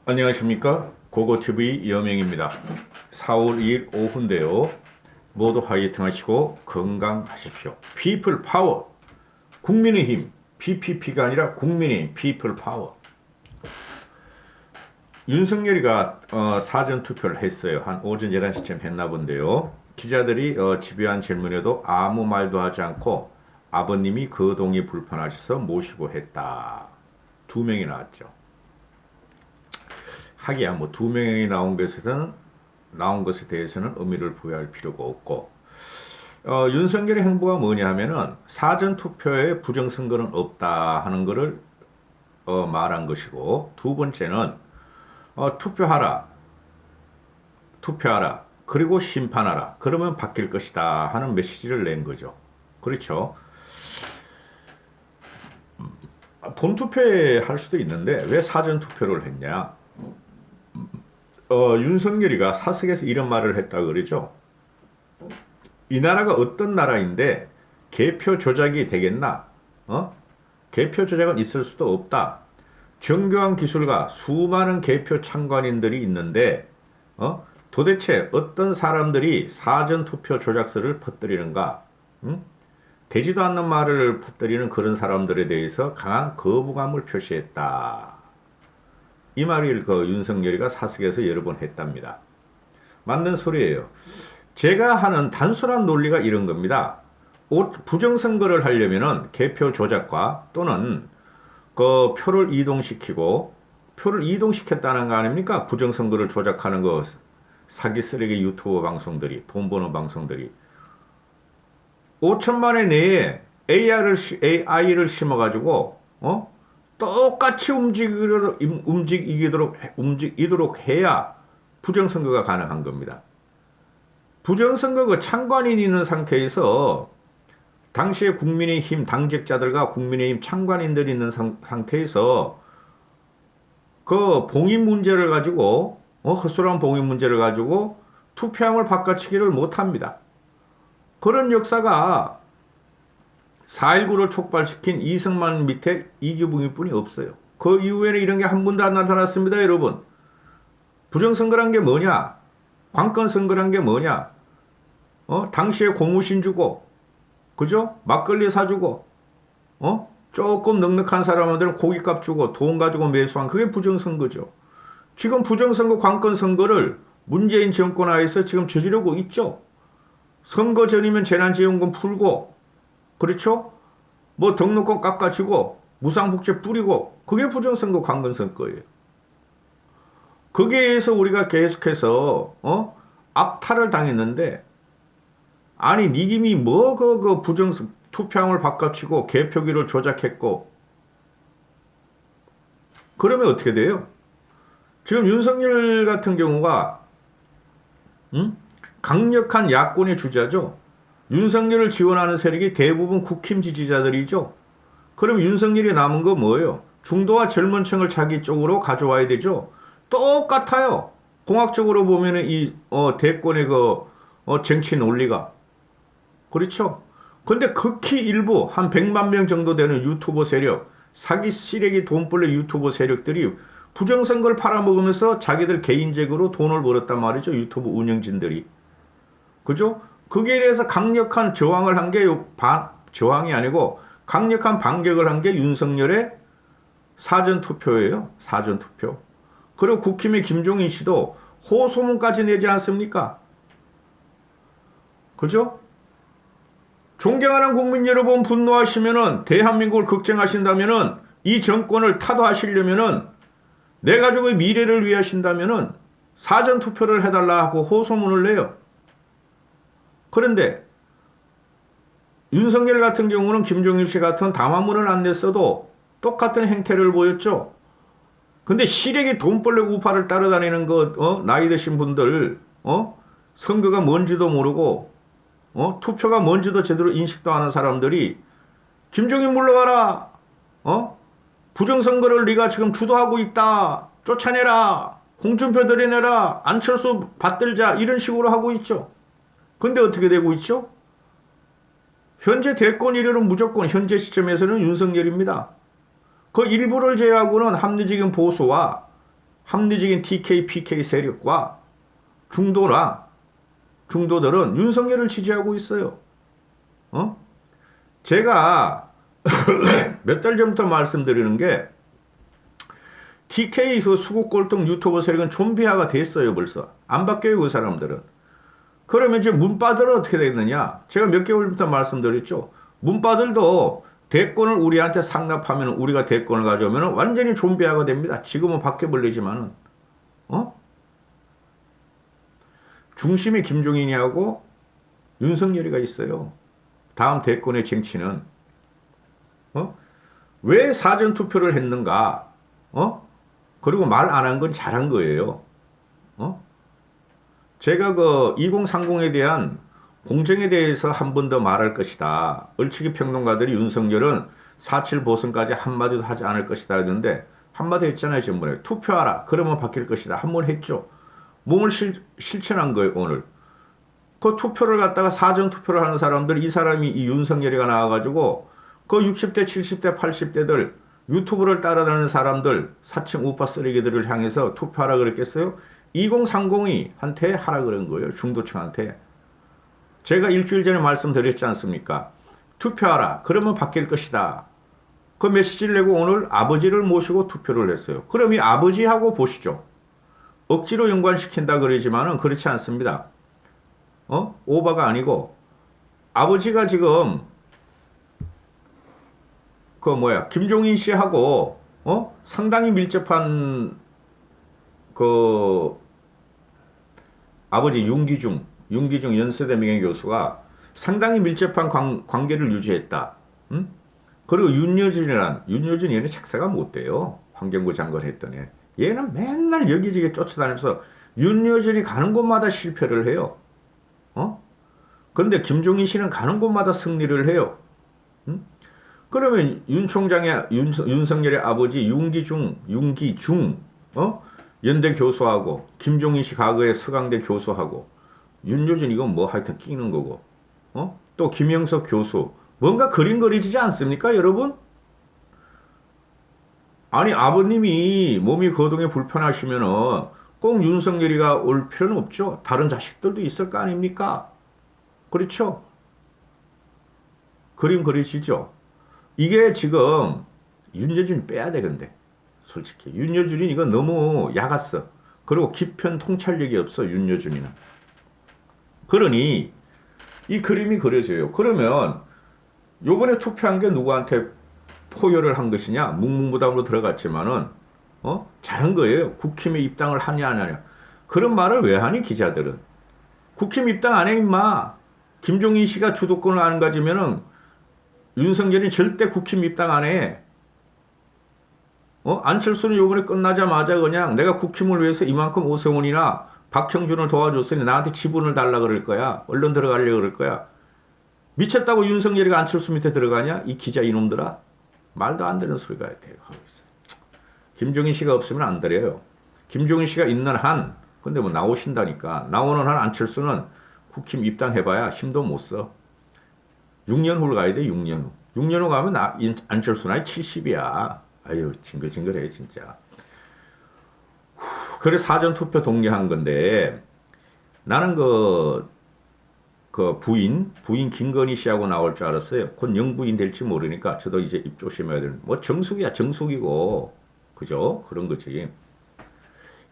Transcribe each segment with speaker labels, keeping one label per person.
Speaker 1: 안녕하십니까, 고고TV 여명입니다. 4월 2일 오후인데요. 모두 화이팅 하시고 건강하십시오. 피플 파워, 국민의힘, PPP가 아니라 국민의힘 피플 파워. 윤석열이가 사전투표를 했어요. 한 오전 11시쯤 했나 본데요. 기자들이 집요한 질문에도 아무 말도 하지 않고 아버님이 거동이 불편하셔서 모시고 했다. 2명이 나왔죠. 하기야 뭐 2명이 나온 것에 대해서는 의미를 부여할 필요가 없고, 윤석열의 행보가 뭐냐 하면은 사전투표에 부정선거는 없다 하는 것을 말한 것이고, 두 번째는 투표하라 그리고 심판하라, 그러면 바뀔 것이다 하는 메시지를 낸 거죠. 그렇죠. 본투표에 할 수도 있는데 왜 사전투표를 했냐. 윤석열이가 사석에서 이런 말을 했다 그러죠. 이 나라가 어떤 나라인데 개표 조작이 되겠나? 개표 조작은 있을 수도 없다. 정교한 기술과 수많은 개표 참관인들이 있는데 도대체 어떤 사람들이 사전투표 조작설을 퍼뜨리는가? 되지도 않는 말을 퍼뜨리는 그런 사람들에 대해서 강한 거부감을 표시했다. 이 말을 윤석열이가 사석에서 여러 번 했답니다. 맞는 소리예요. 제가 하는 단순한 논리가 이런 겁니다. 부정선거를 하려면은 개표 조작과 또는 그 표를 이동시켰다는 거 아닙니까? 부정선거를 조작하는 거, 사기 쓰레기 유튜브 방송들이, 돈 버는 방송들이 5천만의 내에 AI를 심어가지고 똑같이 움직이도록 해야 부정선거가 가능한 겁니다. 부정선거가 참관인이 있는 상태에서, 당시에 국민의힘 당직자들과 국민의힘 참관인들이 있는 상태에서 그 봉인 문제를 가지고 허술한 봉인 문제를 가지고 투표함을 바꿔치기를 못합니다. 그런 역사가 4.19를 촉발시킨 이승만 밑에 이규봉일 뿐이 없어요. 그 이후에는 이런 게 한 번도 안 나타났습니다, 여러분. 부정선거란 게 뭐냐? 관건선거란 게 뭐냐? 당시에 고무신 주고, 그죠? 막걸리 사주고, 조금 넉넉한 사람들은 고깃값 주고 돈 가지고 매수한, 그게 부정선거죠. 지금 부정선거, 관건선거를 문재인 정권 하에서 지금 저지르고 있죠. 선거 전이면 재난지원금 풀고, 그렇죠? 뭐 등록금 깎아주고 무상복지 뿌리고, 그게 부정선거 관건선거예요. 거기에 의해서 우리가 계속해서 압탈을 당했는데, 아니 니김이 뭐 그 투표함을 바꿔치고 개표기를 조작했고, 그러면 어떻게 돼요? 지금 윤석열 같은 경우가 강력한 야권의 주자죠. 윤석열을 지원하는 세력이 대부분 국힘 지지자들이죠. 그럼 윤석열이 남은 거 뭐예요? 중도와 젊은 층을 자기 쪽으로 가져와야 되죠. 똑같아요. 공학적으로 보면은 이 대권의 정치 논리가. 그렇죠? 근데 극히 일부 한 100만 명 정도 되는 유튜버 세력, 사기 쓰레기 돈벌레 유튜버 세력들이 부정선거를 팔아먹으면서 자기들 개인적으로 돈을 벌었단 말이죠. 유튜브 운영진들이. 그죠? 거기에 대해서 강력한 저항을 한 게, 저항이 아니고 강력한 반격을 한 게 윤석열의 사전투표예요. 사전투표. 그리고 국힘의 김종인 씨도 호소문까지 내지 않습니까? 그죠? 존경하는 국민 여러분, 분노하시면은, 대한민국을 걱정하신다면은, 이 정권을 타도하시려면은, 내 가족의 미래를 위하신다면은 사전투표를 해달라 고 호소문을 내요. 그런데 윤석열 같은 경우는 김종인 씨 같은 담화문을 안 냈어도 똑같은 행태를 보였죠. 근데 시래기 돈벌레 우파를 따라다니는 나이 드신 분들, 선거가 뭔지도 모르고, 투표가 뭔지도 제대로 인식도 안 하는 사람들이, 김종인 물러가라, 부정선거를 네가 지금 주도하고 있다, 쫓아내라, 홍준표 들여내라, 안철수 받들자, 이런 식으로 하고 있죠. 근데 어떻게 되고 있죠? 현재 대권 1위는 무조건 현재 시점에서는 윤석열입니다. 그 일부를 제외하고는 합리적인 보수와 합리적인 TK, PK 세력과 중도들은 윤석열을 지지하고 있어요. 어? 제가 몇 달 전부터 말씀드리는 게 TK 그 수국 꼴등 유튜버 세력은 좀비화가 됐어요 벌써. 안 바뀌어요 그 사람들은. 그러면 이제 문바들은 어떻게 됐느냐? 제가 몇 개월 전부터 말씀드렸죠. 문바들도 대권을 우리한테 상납하면 우리가 대권을 가져오면 완전히 좀비화가 됩니다. 지금은 바뀌어버리지만은 중심에 김종인이하고 윤석열이가 있어요. 다음 대권의 정치는 왜 사전투표를 했는가? 그리고 말 안 한 건 잘한 거예요. 제가 그 2030에 대한 공정에 대해서 한 번 더 말할 것이다. 얼치기 평론가들이 윤석열은 4.7 보선까지 한마디도 하지 않을 것이다 했는데 한마디 했잖아요 전번에. 투표하라. 그러면 바뀔 것이다. 한 번 했죠. 몸을 실천한 거예요 오늘. 그 투표를 갖다가 사전투표를 하는 사람들, 이 사람이 이 윤석열이가 나와가지고 그 60대 70대 80대들 유튜브를 따라다니는 사람들, 사칭 우파 쓰레기들을 향해서 투표하라 그랬겠어요? 2030이 한테 하라 그런 거예요. 중도층한테. 제가 일주일 전에 말씀드렸지 않습니까? 투표하라. 그러면 바뀔 것이다. 그 메시지를 내고 오늘 아버지를 모시고 투표를 했어요. 그럼 이 아버지하고 보시죠. 억지로 연관시킨다 그러지만은 그렇지 않습니다. 오바가 아니고 아버지가 지금 김종인 씨하고 상당히 밀접한 그 아버지 윤기중 연세대 명예교수가 상당히 밀접한 관계를 유지했다. 그리고 윤여준 얘는 책사가 못 돼요. 환경부 장관 했더니 얘는 맨날 여기저기 쫓아다니면서 윤여준이 가는 곳마다 실패를 해요. 그런데 김종인 씨는 가는 곳마다 승리를 해요. 그러면 윤석열의 아버지 윤기중 연대 교수하고 김종인 씨 과거에 서강대 교수하고 윤여준 이건 뭐 하여튼 끼는 거고 또 김영석 교수 뭔가 그림 그리지 않습니까 여러분? 아니 아버님이 몸이 거동에 불편하시면은 꼭 윤석열이가 올 필요는 없죠. 다른 자식들도 있을 거 아닙니까? 그렇죠? 그림 그리시죠? 이게 지금 윤여준이 빼야 돼 근데 솔직히 윤여준이 이거 너무 야갔어. 그리고 깊은 통찰력이 없어 윤여준이는. 그러니 이 그림이 그려져요. 그러면 요번에 투표한 게 누구한테 포효를 한 것이냐? 묵묵부담으로 들어갔지만은 잘한 거예요. 국힘에 입당을 하냐 안 하냐. 그런 말을 왜 하니 기자들은. 국힘 입당 안 해 임마. 김종인 씨가 주도권을 안 가지면은 윤석열이 절대 국힘 입당 안 해. 안철수는 요번에 끝나자마자 그냥 내가 국힘을 위해서 이만큼 오세훈이나 박형준을 도와줬으니 나한테 지분을 달라 그럴 거야. 얼른 들어가려고 그럴 거야. 미쳤다고 윤석열이가 안철수 밑에 들어가냐? 이 기자 이놈들아. 말도 안 되는 소리가 하고 있어. 김종인 씨가 없으면 안 들어요. 김종인 씨가 있는 한, 근데 뭐 나오신다니까. 나오는 한 안철수는 국힘 입당해봐야 힘도 못 써. 6년 후를 가야 돼, 6년 후. 6년 후 가면 안철수 나이 70이야. 아유, 징글징글해, 진짜. 그래, 사전투표 독려한 건데, 나는 부인 김건희 씨하고 나올 줄 알았어요. 곧 영부인 될지 모르니까 저도 이제 입 조심해야 되는. 뭐 정숙이야, 정숙이고. 그죠? 그런 거지.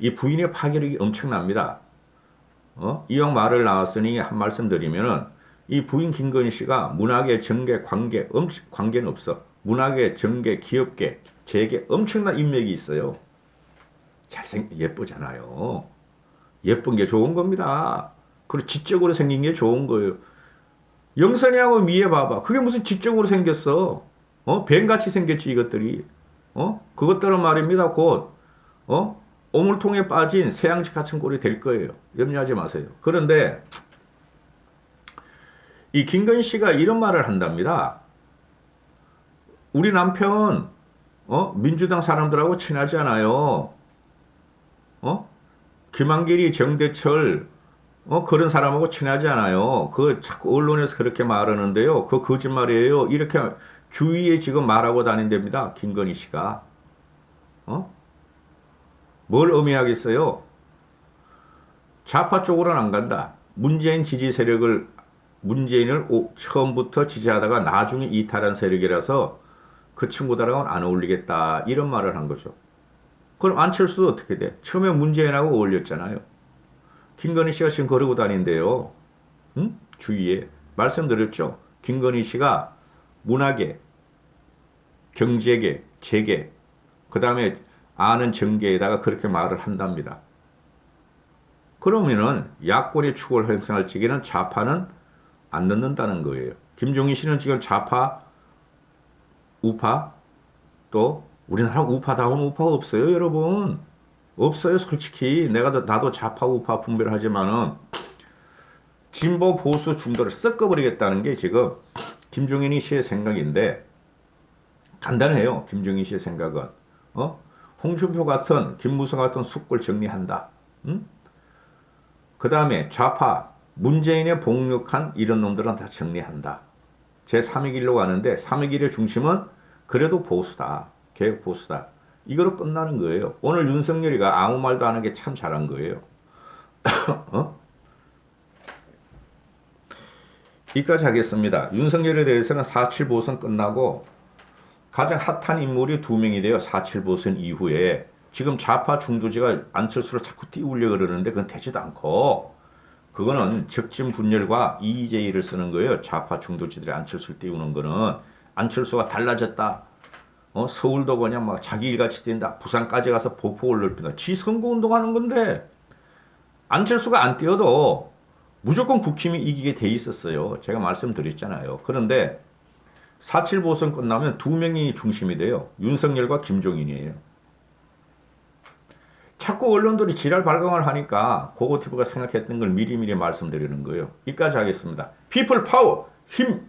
Speaker 1: 이 부인의 파괴력이 엄청납니다. 이왕 말을 나왔으니 한 말씀 드리면은, 이 부인 김건희 씨가 문학의 정계, 관계는 없어. 문학의 정계, 기업계, 재계 엄청난 인맥이 있어요. 예쁘잖아요. 예쁜 게 좋은 겁니다. 그리고 지적으로 생긴 게 좋은 거예요. 영선이하고 미애 봐봐. 그게 무슨 지적으로 생겼어. 뱀같이 생겼지 이것들이. 그것들은 말입니다. 곧 오물통에 빠진 새양치 같은 꼴이 될 거예요. 염려하지 마세요. 그런데 이 김건희 씨가 이런 말을 한답니다. 우리 남편 민주당 사람들하고 친하지 않아요. 김한길이 정대철 그런 사람하고 친하지 않아요. 그 자꾸 언론에서 그렇게 말하는데요. 그거 거짓말이에요. 이렇게 주위에 지금 말하고 다닌답니다. 김건희 씨가. 뭘 의미하겠어요? 좌파 쪽으로는 안 간다. 문재인 지지 세력을 문재인을 처음부터 지지하다가 나중에 이탈한 세력이라서 그 친구들하고는 안 어울리겠다. 이런 말을 한 거죠. 그럼 안철수도 어떻게 돼? 처음에 문재인하고 어울렸잖아요. 김건희 씨가 지금 거르고 다닌대요. 응? 주위에. 말씀드렸죠. 김건희 씨가 문화계, 경제계, 재계, 그 다음에 아는 정계에다가 그렇게 말을 한답니다. 그러면은 야권의 축을 형성할 적에는 좌파는 안 넣는다는 거예요. 김종인 씨는 지금 좌파, 우파, 또 우리나라 우파다운 우파가 없어요, 여러분. 없어요, 솔직히. 나도 좌파, 우파 분별하지만은 진보, 보수, 중도를 섞어버리겠다는 게 지금 김종인 씨의 생각인데 간단해요. 김종인 씨의 생각은. 홍준표 같은, 김무성 같은 숙골 정리한다. 응? 그 다음에 좌파, 문재인의 복력한 이런 놈들은 다 정리한다. 제 3의 길로 가는데 3의 길의 중심은 그래도 보수다. 개혁 보수다. 이거로 끝나는 거예요. 오늘 윤석열이가 아무 말도 안 한 게 참 잘한 거예요. 여기까지 하겠습니다. 윤석열에 대해서는 4.7 보선 끝나고 가장 핫한 인물이 2명이 돼요. 4.7 보선 이후에. 지금 좌파 중도지가 안철수를 자꾸 띄우려고 그러는데 그건 되지도 않고 그거는 적진 분열과 EJ를 쓰는 거예요. 좌파 중도지들이 안철수를 띄우는 거는 안철수가 달라졌다. 서울도 그냥 막 자기 일같이 뛴다. 부산까지 가서 보폭을 넓힌다. 지 선거운동하는 건데 안철수가 안 뛰어도 무조건 국힘이 이기게 돼 있었어요. 제가 말씀드렸잖아요. 그런데 4.7 보선 끝나면 2명이 중심이 돼요. 윤석열과 김종인이에요. 자꾸 언론들이 지랄 발광을 하니까 고고티브가 생각했던 걸 미리미리 말씀드리는 거예요. 여기까지 하겠습니다. 피플 파워! 힘!